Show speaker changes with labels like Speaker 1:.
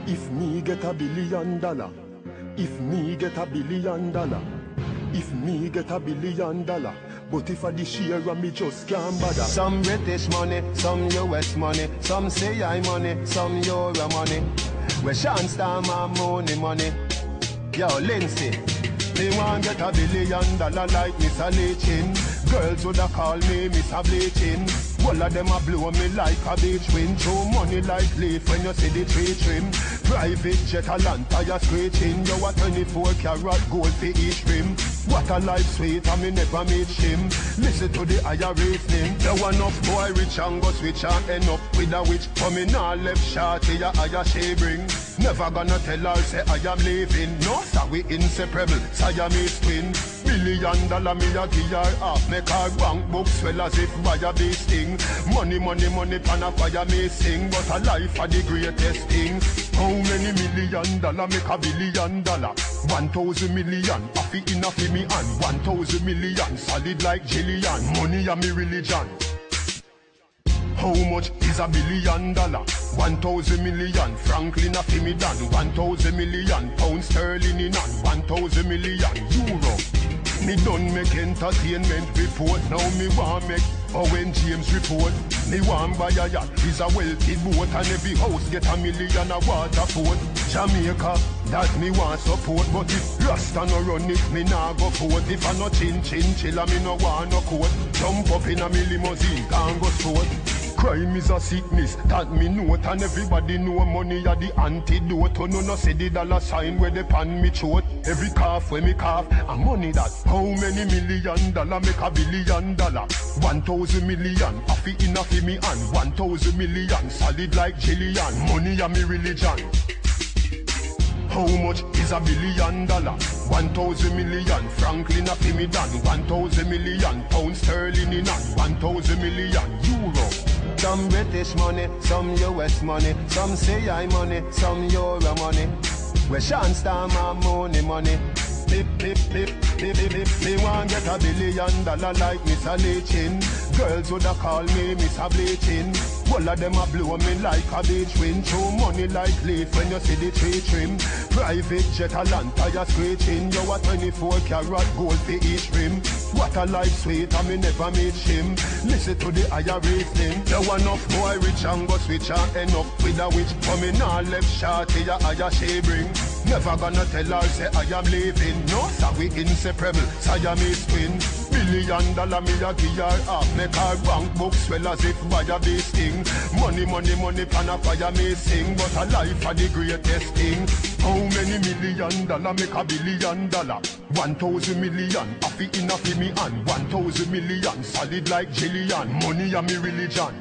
Speaker 1: If me get $1 billion, if me get $1 billion, if me get $1 billion, but if I the share of me just can't bother.
Speaker 2: Some British money, some US money, some say I money, some Euro money. We shan't stand my money. Yo, Lindsay, me want get $1 billion like Mr. Leachin. Girls woulda call me Mr. Bleaching. All of them a blow me like a beach wind. Throw money like leaf when you see the tree trim. Private jet a land tire screeching. You a 24 karat gold for each rim. What a life sweet and me never meet him. Listen to the higher reasoning. There were enough boy rich and go switch and end up with a witch. For me now left shorty a higher she bring. Never gonna tell her say I am leaving. No, so we inseparable, Siamese twin. $1 billion me a give her half. Make her bank book swell as if by a bee sting. Money, pan a fire me sing. But a life are the greatest thing. How many $1 million make $1 billion? 1,000 million, a fi in a fi me and 1,000 million, solid like Jillian. Money a me religion. How much is $1 billion? 1,000 million, Franklin a fi me done. 1,000 million, pound sterling in and 1,000 million euro. Me done make entertainment report. Now me want make Owen James report. Me want buy a yacht, is a wealthy boat. And every house get $1 million a waterford. Jamaica, that me want support. But if Rasta no run it, me nah go port. If I no chilla, me no want no coat. Jump up in a me limousine, can't go sport. Crime is a sickness, that me note. And everybody know money are the antidote. Oh no say the dollar sign where they pan me throat. Every cough when me cough, and money that. How many $1 million make $1 billion? 1,000 million, a fi in a fi me and 1,000 million, solid like Jillian. Money a me religion. How much is $1 billion? 1,000 million, Franklin a fi me done. 1,000 million, pound sterling in and 1,000 million euro. Some British money, some US money, some say I money, some Euro money. We shan't stand my money. Me want get $1 billion like Mr. Leachin. Girls woulda call me Mr. Bleaching. All of them a blow me like a beach wind. Throw money like leaf when you see the tree trim. Private jet a land tire screeching. You a 24 karat gold for each rim. What a life sweet and me never meet him. Listen to the higher reasoning. There were enough boy rich and go switch and end up with a witch. For me now left shorty a higher she bring. Never gonna tell her say I am leaving. No, so we inseparable, Siamese twin. $1 billion me a give her half. Make her bank book swell as if by a bee sting. Money, pan a fire me sing. But a life are the greatest thing. How many $1 million make $1 billion? 1,000 million, a fi in a fi me and 1,000 million, solid like Jillian. Money a me religion.